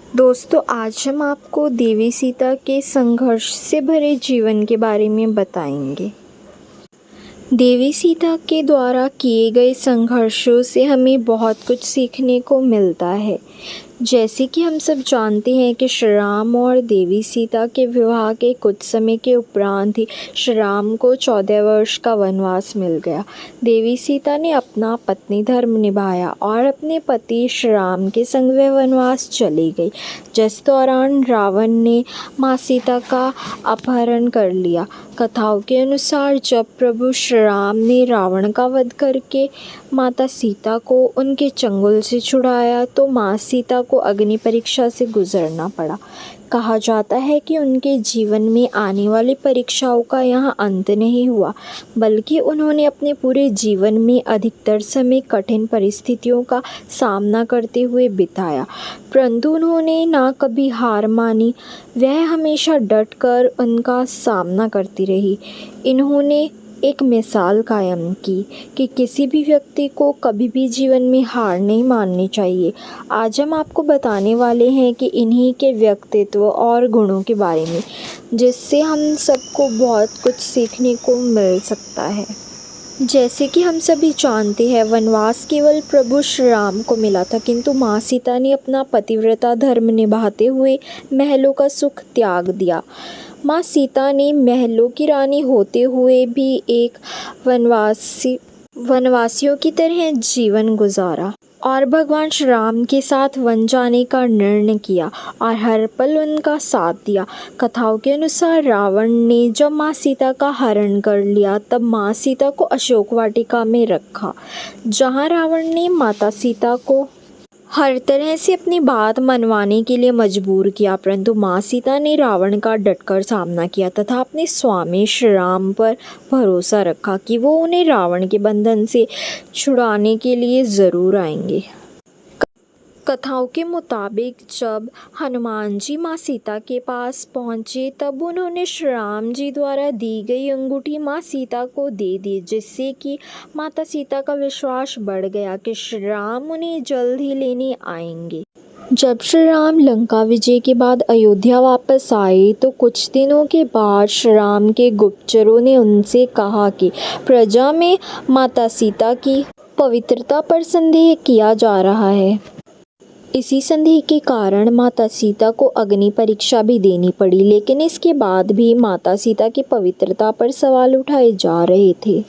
दोस्तों, आज हम आपको देवी सीता के संघर्ष से भरे जीवन के बारे में बताएंगे। देवी सीता के द्वारा किए गए संघर्षों से हमें बहुत कुछ सीखने को मिलता है। जैसे कि हम सब जानते हैं कि श्री राम और देवी सीता के विवाह के कुछ समय के उपरांत ही श्री राम को 14 वर्ष का वनवास मिल गया। देवी सीता ने अपना पत्नी धर्म निभाया और अपने पति श्री राम के संग वे वनवास चली गई, जिस दौरान रावण ने माँ सीता का अपहरण कर लिया। कथाओं के अनुसार जब प्रभु श्री राम ने रावण का वध करके माता सीता को उनके चंगुल से छुड़ाया तो माँ सीता को अग्नि परीक्षा से गुजरना पड़ा। कहा जाता है कि उनके जीवन में आने वाली परीक्षाओं का यहाँ अंत नहीं हुआ, बल्कि उन्होंने अपने पूरे जीवन में अधिकतर समय कठिन परिस्थितियों का सामना करते हुए बिताया, परंतु उन्होंने ना कभी हार मानी। वह हमेशा डट कर उनका सामना करती रही। इन्होंने एक मिसाल कायम की कि किसी भी व्यक्ति को कभी भी जीवन में हार नहीं माननी चाहिए। आज हम आपको बताने वाले हैं कि इन्हीं के व्यक्तित्व और गुणों के बारे में, जिससे हम सबको बहुत कुछ सीखने को मिल सकता है। जैसे कि हम सभी जानते हैं, वनवास केवल प्रभु श्री राम को मिला था, किंतु माँ सीता ने अपना पतिव्रता धर्म निभाते हुए महलों का सुख त्याग दिया। माँ सीता ने महलों की रानी होते हुए भी एक वनवासियों की तरह जीवन गुजारा और भगवान श्री राम के साथ वन जाने का निर्णय किया और हर पल उनका साथ दिया। कथाओं के अनुसार रावण ने जब माँ सीता का हरण कर लिया तब माँ सीता को अशोक वाटिका में रखा, जहाँ रावण ने माता सीता को हर तरह से अपनी बात मनवाने के लिए मजबूर किया, परंतु माँ सीता ने रावण का डटकर सामना किया तथा अपने स्वामी श्री राम पर भरोसा रखा कि वो उन्हें रावण के बंधन से छुड़ाने के लिए ज़रूर आएंगे। कथाओं के मुताबिक जब हनुमान जी माँ सीता के पास पहुँचे तब उन्होंने श्री राम जी द्वारा दी गई अंगूठी माँ सीता को दे दी, जिससे कि माता सीता का विश्वास बढ़ गया कि श्री राम उन्हें जल्द ही लेने आएंगे। जब श्री राम लंका विजय के बाद अयोध्या वापस आए तो कुछ दिनों के बाद श्री राम के गुप्तचरों ने उनसे कहा कि प्रजा में माता सीता की पवित्रता पर संदेह किया जा रहा है। इसी संदेह के कारण माता सीता को अग्नि परीक्षा भी देनी पड़ी, लेकिन इसके बाद भी माता सीता की पवित्रता पर सवाल उठाए जा रहे थे।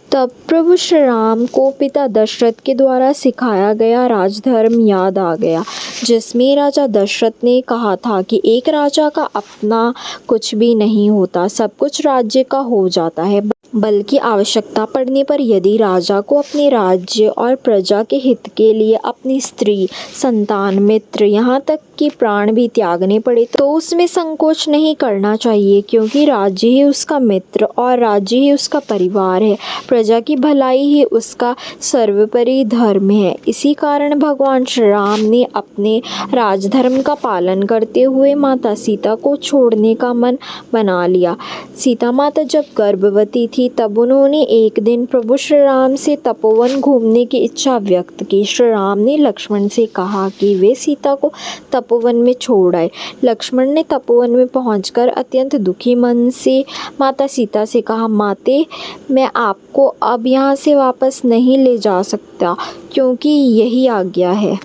तब प्रभु श्री राम को पिता दशरथ के द्वारा सिखाया गया राजधर्म याद आ गया, जिसमें राजा दशरथ ने कहा था कि एक राजा का अपना कुछ भी नहीं होता, सब कुछ राज्य का हो जाता है, बल्कि आवश्यकता पड़ने पर यदि राजा को अपने राज्य और प्रजा के हित के लिए अपनी स्त्री, संतान, मित्र, यहाँ तक कि प्राण भी त्यागने पड़े तो उसमें संकोच नहीं करना चाहिए, क्योंकि राज्य ही उसका मित्र और राज्य ही उसका परिवार है। प्रजा की भलाई ही उसका सर्वोपरि धर्म है। इसी कारण भगवान श्री राम ने अपने राजधर्म का पालन करते हुए माता सीता को छोड़ने का मन बना लिया। सीता माता जब गर्भवती थी तब उन्होंने एक दिन प्रभु श्री राम से तपोवन घूमने की इच्छा व्यक्त की। श्री राम ने लक्ष्मण से कहा कि वे सीता को तपोवन में छोड़ आए। लक्ष्मण ने तपोवन में पहुंचकर अत्यंत दुखी मन से माता सीता से कहा, माते, मैं आपको अब यहाँ से वापस नहीं ले जा सकता, क्योंकि यही आज्ञा है।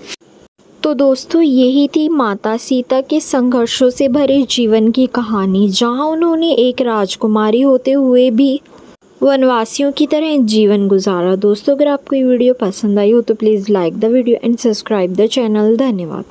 तो दोस्तों, यही थी माता सीता के संघर्षों से भरे जीवन की कहानी, जहाँ उन्होंने एक राजकुमारी होते हुए भी वनवासियों की तरह जीवन गुजारा। दोस्तों, अगर आपको ये वीडियो पसंद आई हो तो please like the video and subscribe the channel. धन्यवाद।